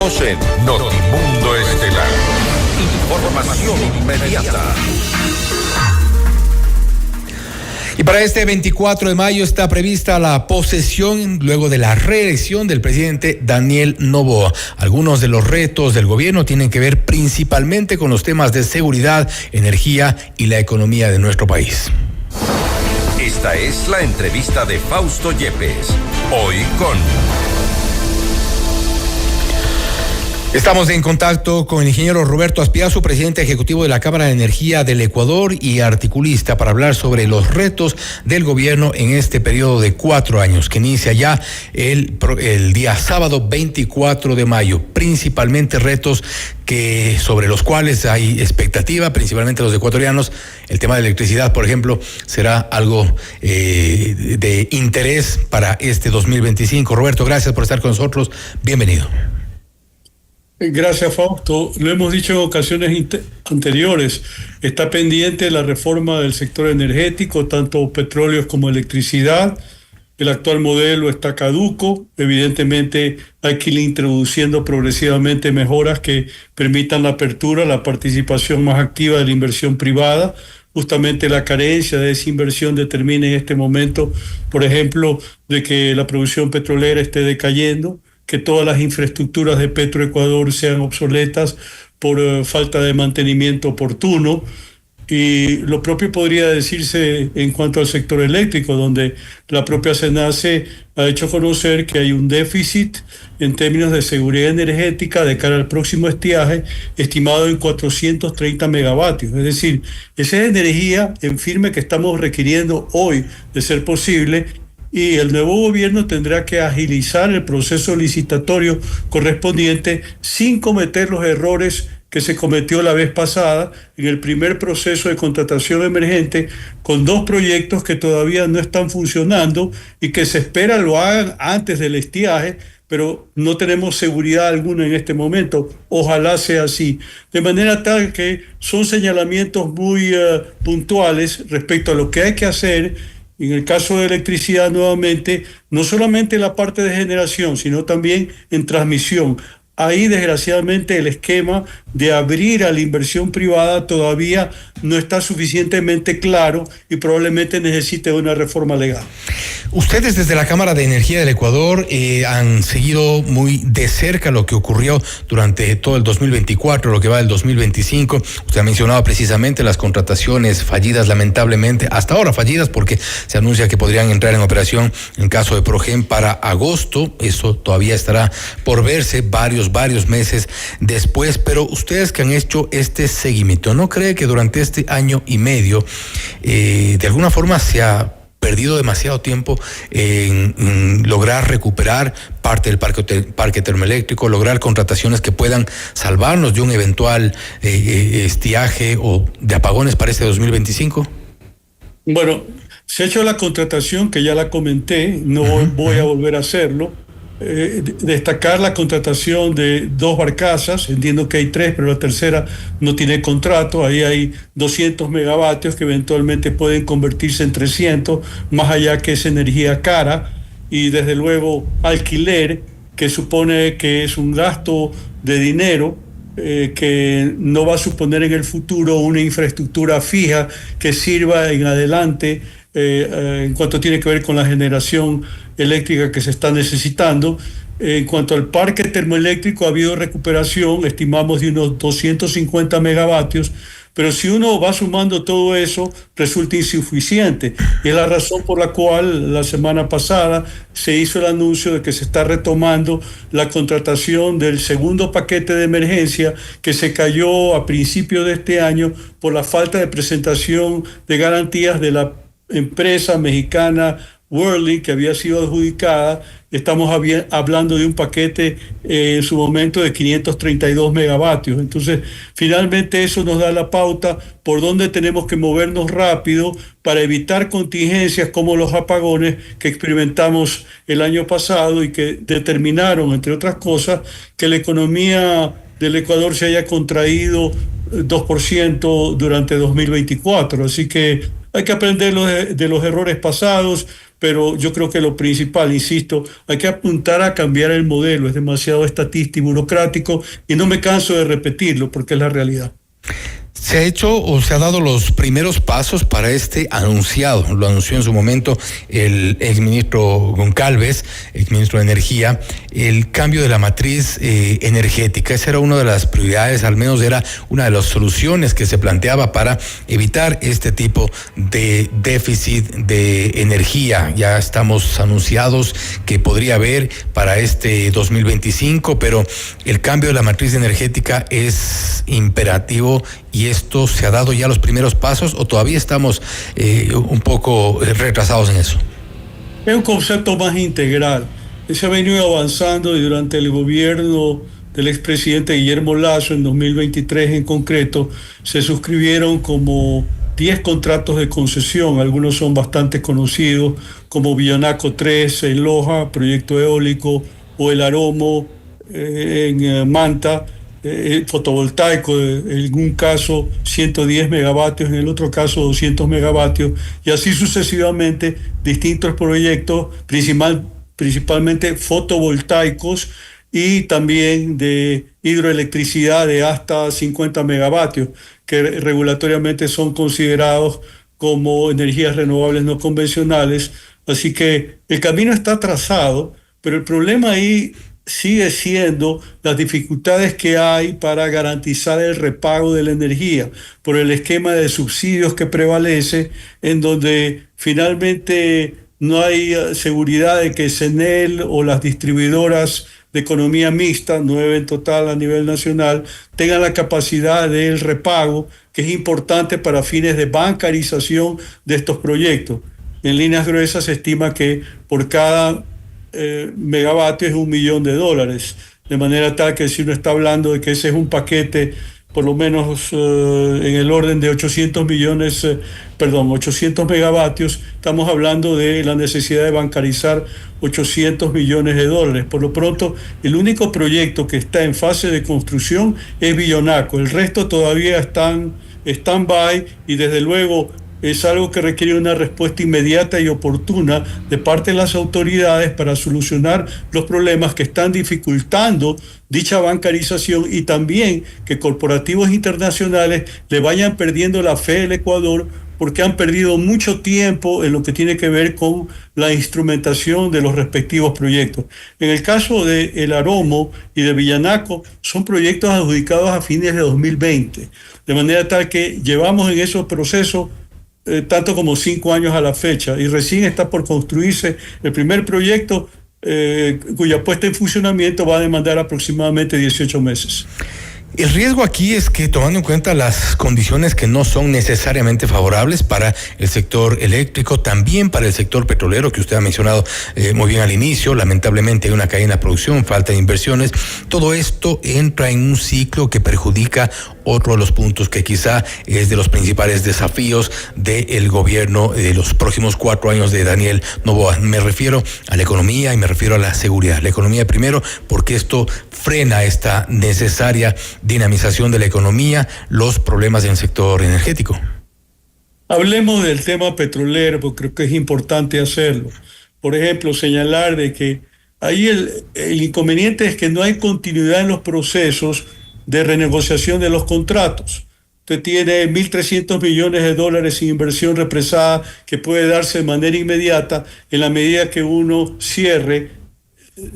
Estamos en Notimundo Estelar. Información inmediata. Y para este 24 de mayo está prevista la posesión luego de la reelección del presidente Daniel Noboa. Algunos de los retos del gobierno tienen que ver principalmente con los temas de seguridad, energía y la economía de nuestro país. Esta es la entrevista de Fausto Yepes. Hoy con... Estamos en contacto con el ingeniero Roberto Aspiazu, presidente ejecutivo de la Cámara de Energía del Ecuador y articulista, para hablar sobre los retos del gobierno en este periodo de 4 años, que inicia ya el día sábado 24 de mayo. Principalmente retos sobre los cuales hay expectativa, principalmente los ecuatorianos. El tema de electricidad, por ejemplo, será algo de interés para este 2025. Roberto, gracias por estar con nosotros. Bienvenido. Gracias, Fausto. Lo hemos dicho en ocasiones anteriores, está pendiente la reforma del sector energético, tanto petróleos como electricidad. El actual modelo está caduco. Evidentemente hay que ir introduciendo progresivamente mejoras que permitan la apertura, la participación más activa de la inversión privada. Justamente la carencia de esa inversión determina en este momento, por ejemplo, de que la producción petrolera esté decayendo, que todas las infraestructuras de Petroecuador sean obsoletas por falta de mantenimiento oportuno. Y lo propio podría decirse en cuanto al sector eléctrico, donde la propia SENACE ha hecho conocer que hay un déficit en términos de seguridad energética de cara al próximo estiaje, estimado en 430 megavatios. Es decir, esa es energía en firme que estamos requiriendo hoy, de ser posible, y el nuevo gobierno tendrá que agilizar el proceso licitatorio correspondiente sin cometer los errores que se cometió la vez pasada en el primer proceso de contratación emergente, con 2 proyectos que todavía no están funcionando y que se espera lo hagan antes del estiaje, pero no tenemos seguridad alguna en este momento. Ojalá sea así. De manera tal que son señalamientos muy puntuales respecto a lo que hay que hacer. En el caso de electricidad, nuevamente, no solamente en la parte de generación, sino también en transmisión. Ahí, desgraciadamente, el esquema de abrir a la inversión privada todavía no está suficientemente claro y probablemente necesite una reforma legal. Ustedes desde la Cámara de Energía del Ecuador han seguido muy de cerca lo que ocurrió durante todo el 2024, lo que va del 2025. Usted ha mencionado precisamente las contrataciones fallidas, lamentablemente, hasta ahora fallidas, porque se anuncia que podrían entrar en operación en caso de Progen para agosto. Eso todavía estará por verse varios meses después, pero ustedes que han hecho este seguimiento, ¿no cree que durante este año y medio de alguna forma se ha perdido demasiado tiempo en lograr recuperar parte del parque termoeléctrico, lograr contrataciones que puedan salvarnos de un eventual estiaje o de apagones para este 2025? Bueno, se ha hecho la contratación que ya la comenté, no voy a volver a hacerlo. Destacar la contratación de 2 barcazas, entiendo que hay 3, pero la tercera no tiene contrato. Ahí hay 200 megavatios que eventualmente pueden convertirse en 300, más allá que es energía cara, y desde luego alquiler, que supone que es un gasto de dinero que no va a suponer en el futuro una infraestructura fija que sirva en adelante en cuanto tiene que ver con la generación eléctrica que se está necesitando. En cuanto al parque termoeléctrico, ha habido recuperación, estimamos de unos 250 megavatios, pero si uno va sumando todo eso, resulta insuficiente. Y es la razón por la cual la semana pasada se hizo el anuncio de que se está retomando la contratación del segundo paquete de emergencia que se cayó a principios de este año por la falta de presentación de garantías de la empresa mexicana Worley, que había sido adjudicada. Estamos hablando de un paquete en su momento de 532 megavatios. Entonces, finalmente eso nos da la pauta por dónde tenemos que movernos rápido para evitar contingencias como los apagones que experimentamos el año pasado y que determinaron, entre otras cosas, que la economía del Ecuador se haya contraído 2% durante 2024. Así que hay que aprender de los errores pasados. pero yo creo que lo principal, insisto, hay que apuntar a cambiar el modelo, es demasiado estatista y burocrático y no me canso de repetirlo porque es la realidad. ¿Se ha hecho o se ha dado los primeros pasos para este anunciado? Lo anunció en su momento el exministro Goncalves, exministro de Energía, el cambio de la matriz energética. Esa era una de las prioridades, al menos era una de las soluciones que se planteaba para evitar este tipo de déficit de energía. Ya estamos anunciados que podría haber para este 2025, pero el cambio de la matriz energética es imperativo. ¿Y esto se ha dado ya los primeros pasos o todavía estamos un poco retrasados en eso? Es un concepto más integral. Se ha venido avanzando y durante el gobierno del expresidente Guillermo Lasso, en 2023 en concreto, se suscribieron como 10 contratos de concesión. Algunos son bastante conocidos, como Villanaco 3 en Loja, proyecto eólico, o el Aromo en Manta, fotovoltaico, en un caso 110 megavatios, en el otro caso 200 megavatios, y así sucesivamente distintos proyectos, principalmente fotovoltaicos y también de hidroelectricidad de hasta 50 megavatios, que regulatoriamente son considerados como energías renovables no convencionales. Así que el camino está trazado, pero el problema ahí sigue siendo las dificultades que hay para garantizar el repago de la energía por el esquema de subsidios que prevalece, en donde finalmente no hay seguridad de que CENEL o las distribuidoras de economía mixta, 9 en total a nivel nacional, tengan la capacidad del repago, que es importante para fines de bancarización de estos proyectos. En líneas gruesas se estima que por cada megavatio es $1 millón, de manera tal que si uno está hablando de que ese es un paquete por lo menos en el orden de 800 megavatios, estamos hablando de la necesidad de bancarizar $800 millones. Por lo pronto, el único proyecto que está en fase de construcción es Villanaco, el resto todavía están stand-by y desde luego es algo que requiere una respuesta inmediata y oportuna de parte de las autoridades para solucionar los problemas que están dificultando dicha bancarización y también que corporativos internacionales le vayan perdiendo la fe al Ecuador porque han perdido mucho tiempo en lo que tiene que ver con la instrumentación de los respectivos proyectos. En el caso de El Aromo y de Villanaco, son proyectos adjudicados a fines de 2020, de manera tal que llevamos en esos procesos tanto como 5 años a la fecha, y recién está por construirse el primer proyecto cuya puesta en funcionamiento va a demandar aproximadamente 18 meses. El riesgo aquí es que, tomando en cuenta las condiciones que no son necesariamente favorables para el sector eléctrico, también para el sector petrolero, que usted ha mencionado muy bien al inicio, lamentablemente hay una caída en la producción, falta de inversiones, todo esto entra en un ciclo que perjudica otro de los puntos que quizá es de los principales desafíos del gobierno de los próximos 4 años de Daniel Noboa. Me refiero a la economía y me refiero a la seguridad. La economía primero, porque esto frena esta necesaria dinamización de la economía, los problemas en el sector energético. Hablemos del tema petrolero, porque creo que es importante hacerlo. Por ejemplo, señalar de que ahí el inconveniente es que no hay continuidad en los procesos de renegociación de los contratos. Usted tiene $1.300 millones sin inversión represada que puede darse de manera inmediata en la medida que uno cierre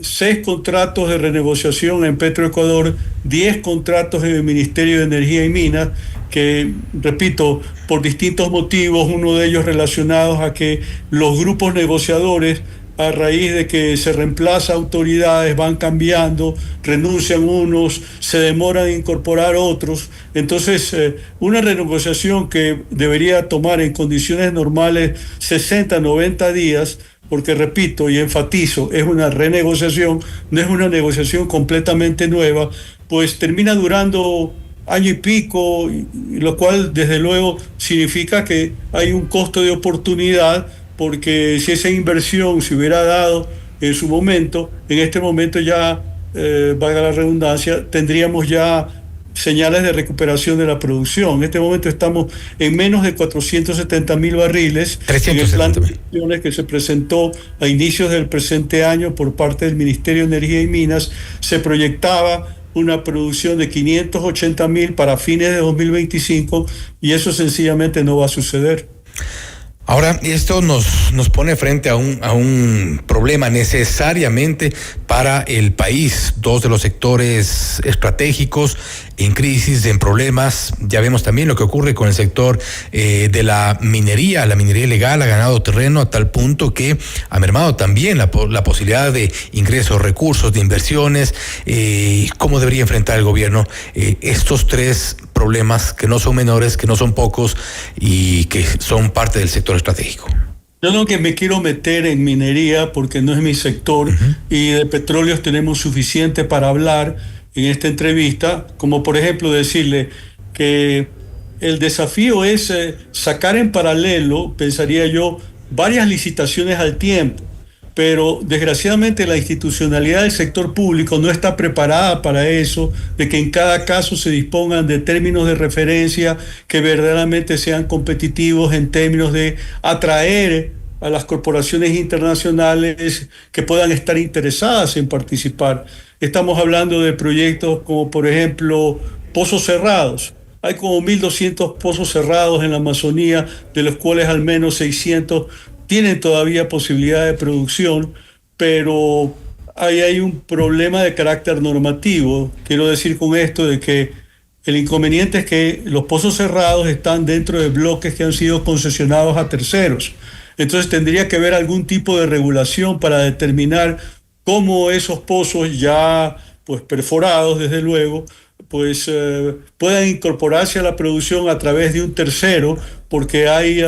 6 contratos de renegociación en Petroecuador, 10 contratos en el Ministerio de Energía y Minas, que, repito, por distintos motivos, uno de ellos relacionados a que los grupos negociadores, a raíz de que se reemplaza autoridades, van cambiando, renuncian unos, se demoran en incorporar otros. Entonces, una renegociación que debería tomar en condiciones normales 60, 90 días, porque repito y enfatizo, es una renegociación, no es una negociación completamente nueva, pues termina durando año y pico, lo cual desde luego significa que hay un costo de oportunidad, porque si esa inversión se hubiera dado en su momento, en este momento ya, valga la redundancia, tendríamos ya señales de recuperación de la producción. En este momento estamos en menos de 470.000 barriles. En el plan de acciones que se presentó a inicios del presente año por parte del Ministerio de Energía y Minas, se proyectaba una producción de 580.000 para fines de 2025 y eso sencillamente no va a suceder. Ahora, esto nos pone frente a un problema necesariamente para el país. Dos de los sectores estratégicos en crisis, en problemas. Ya vemos también lo que ocurre con el sector de la minería. La minería ilegal ha ganado terreno a tal punto que ha mermado también la posibilidad de ingresos, recursos, de inversiones. ¿Cómo debería enfrentar el gobierno estos tres problemas que no son menores, que no son pocos y que son parte del sector estratégico? Yo no que me quiero meter en minería porque no es mi sector y de petróleos tenemos suficiente para hablar en esta entrevista, como por ejemplo decirle que el desafío es sacar en paralelo, pensaría yo, varias licitaciones al tiempo, pero desgraciadamente la institucionalidad del sector público no está preparada para eso, de que en cada caso se dispongan de términos de referencia que verdaderamente sean competitivos en términos de atraer a las corporaciones internacionales que puedan estar interesadas en participar. Estamos hablando de proyectos como por ejemplo pozos cerrados. Hay como 1.200 pozos cerrados en la Amazonía, de los cuales al menos 600 tienen todavía posibilidad de producción, pero ahí hay un problema de carácter normativo. Quiero decir con esto de que el inconveniente es que los pozos cerrados están dentro de bloques que han sido concesionados a terceros. Entonces tendría que haber algún tipo de regulación para determinar cómo esos pozos ya pues perforados, desde luego, pues puedan incorporarse a la producción a través de un tercero, porque hay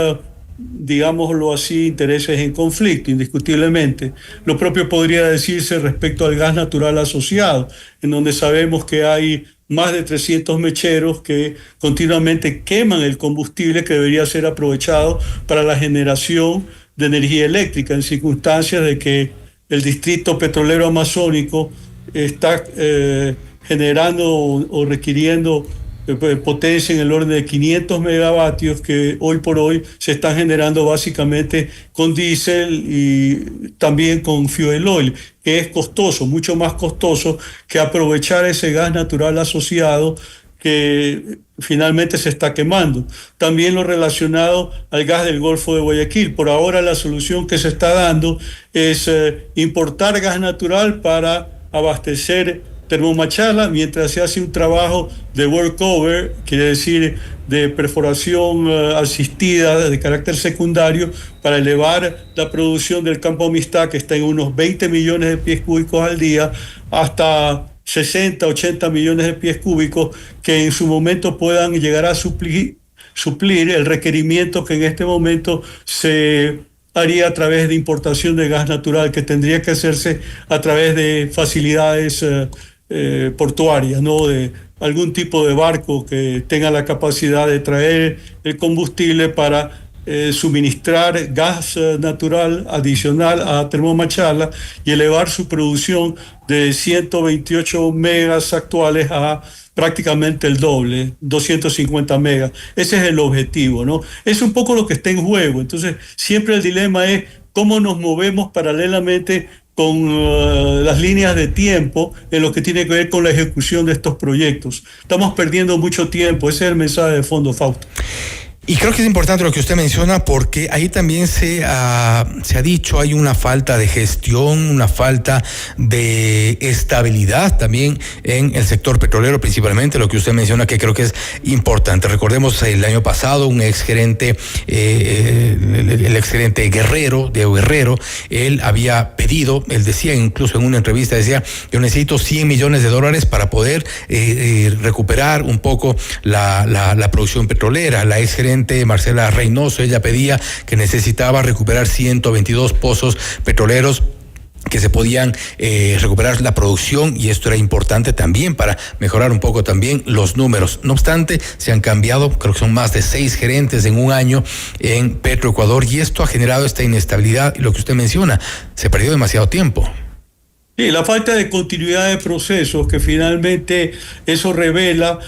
digámoslo así, intereses en conflicto, indiscutiblemente. Lo propio podría decirse respecto al gas natural asociado, en donde sabemos que hay más de 300 mecheros que continuamente queman el combustible que debería ser aprovechado para la generación de energía eléctrica, en circunstancias de que el distrito petrolero amazónico está generando o requiriendo potencia en el orden de 500 megavatios que hoy por hoy se están generando básicamente con diésel y también con fuel oil, que es costoso, mucho más costoso que aprovechar ese gas natural asociado que finalmente se está quemando. También lo relacionado al gas del Golfo de Guayaquil. Por ahora la solución que se está dando es importar gas natural para abastecer Termomachala, mientras se hace un trabajo de workover, quiere decir de perforación asistida de carácter secundario, para elevar la producción del Campo Amistad, que está en unos 20 millones de pies cúbicos al día, hasta 60, 80 millones de pies cúbicos, que en su momento puedan llegar a suplir el requerimiento que en este momento se haría a través de importación de gas natural, que tendría que hacerse a través de facilidades portuarias, ¿no? De algún tipo de barco que tenga la capacidad de traer el combustible para suministrar gas natural adicional a Termomachala y elevar su producción de 128 megas actuales a prácticamente el doble, 250 megas. Ese es el objetivo, ¿no? Es un poco lo que está en juego. Entonces, siempre el dilema es cómo nos movemos paralelamente con las líneas de tiempo en lo que tiene que ver con la ejecución de estos proyectos. Estamos perdiendo mucho tiempo, ese es el mensaje de fondo, Fausto. Y creo que es importante lo que usted menciona, porque ahí también se ha dicho, hay una falta de gestión, una falta de estabilidad también en el sector petrolero, principalmente lo que usted menciona, que creo que es importante. Recordemos el año pasado un exgerente, el exgerente Guerrero, Diego Guerrero, él había pedido, él decía incluso en una entrevista, decía, yo necesito $100 millones para poder recuperar un poco la producción petrolera. La exgerente Marcela Reynoso, ella pedía que necesitaba recuperar 122 pozos petroleros que se podían recuperar la producción, y esto era importante también para mejorar un poco también los números. No obstante, se han cambiado, creo que son más de 6 gerentes en un año en Petroecuador, y esto ha generado esta inestabilidad, y lo que usted menciona, se perdió demasiado tiempo. Sí, la falta de continuidad de procesos, que finalmente eso revela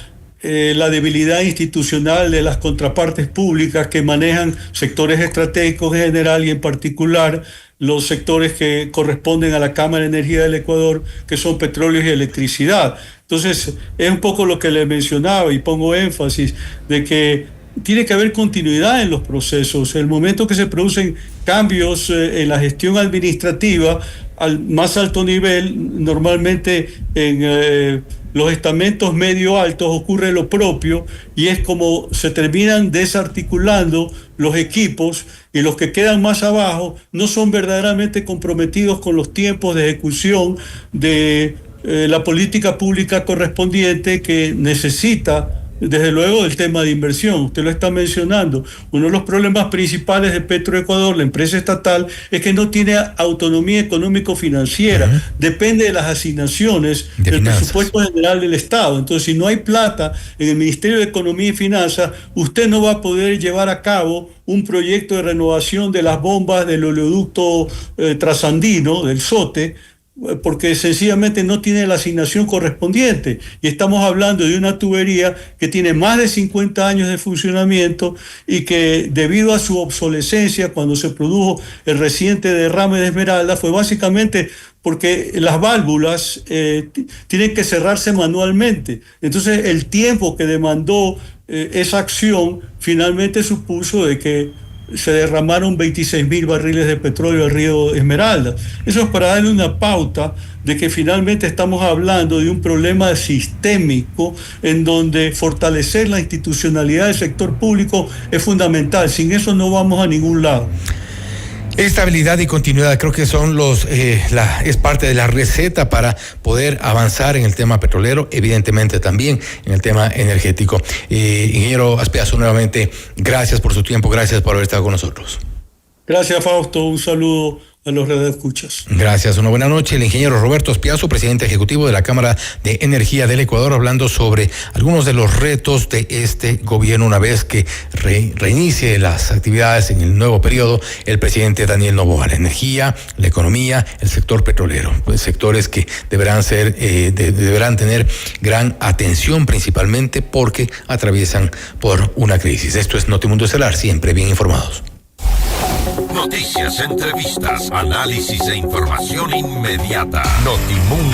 la debilidad institucional de las contrapartes públicas que manejan sectores estratégicos en general y en particular los sectores que corresponden a la Cámara de Energía del Ecuador, que son petróleos y electricidad. Entonces, es un poco lo que le mencionaba y pongo énfasis de que tiene que haber continuidad en los procesos. El momento que se producen cambios en la gestión administrativa al más alto nivel, normalmente en los estamentos medio altos ocurre lo propio y es como se terminan desarticulando los equipos y los que quedan más abajo no son verdaderamente comprometidos con los tiempos de ejecución de la política pública correspondiente que necesita. Desde luego el tema de inversión, usted lo está mencionando. Uno de los problemas principales de Petroecuador, la empresa estatal, es que no tiene autonomía económico-financiera. Depende de las asignaciones del presupuesto general del Estado. Entonces, si no hay plata en el Ministerio de Economía y Finanzas, usted no va a poder llevar a cabo un proyecto de renovación de las bombas del oleoducto trasandino, del SOTE, porque sencillamente no tiene la asignación correspondiente. Y estamos hablando de una tubería que tiene más de 50 años de funcionamiento y que debido a su obsolescencia cuando se produjo el reciente derrame de Esmeralda fue básicamente porque las válvulas tienen que cerrarse manualmente. Entonces el tiempo que demandó esa acción finalmente supuso de que se derramaron 26.000 barriles de petróleo al río Esmeralda. Eso es para darle una pauta de que finalmente estamos hablando de un problema sistémico en donde fortalecer la institucionalidad del sector público es fundamental. Sin eso no vamos a ningún lado. Estabilidad y continuidad creo que son es parte de la receta para poder avanzar en el tema petrolero, evidentemente también en el tema energético. Ingeniero Azpiazu, nuevamente, gracias por su tiempo, gracias por haber estado con nosotros. Gracias, Fausto, un saludo a los radioescuchas. Gracias, una buena noche. El ingeniero Roberto Azpiazu, presidente ejecutivo de la Cámara de Energía del Ecuador, hablando sobre algunos de los retos de este gobierno una vez que reinicie las actividades en el nuevo periodo el presidente Daniel Noboa. La energía, la economía, el sector petrolero, pues sectores que deberán tener gran atención principalmente porque atraviesan por una crisis. Esto es Notimundo Estelar, siempre bien informados. Noticias, entrevistas, análisis e información inmediata. Notimundo.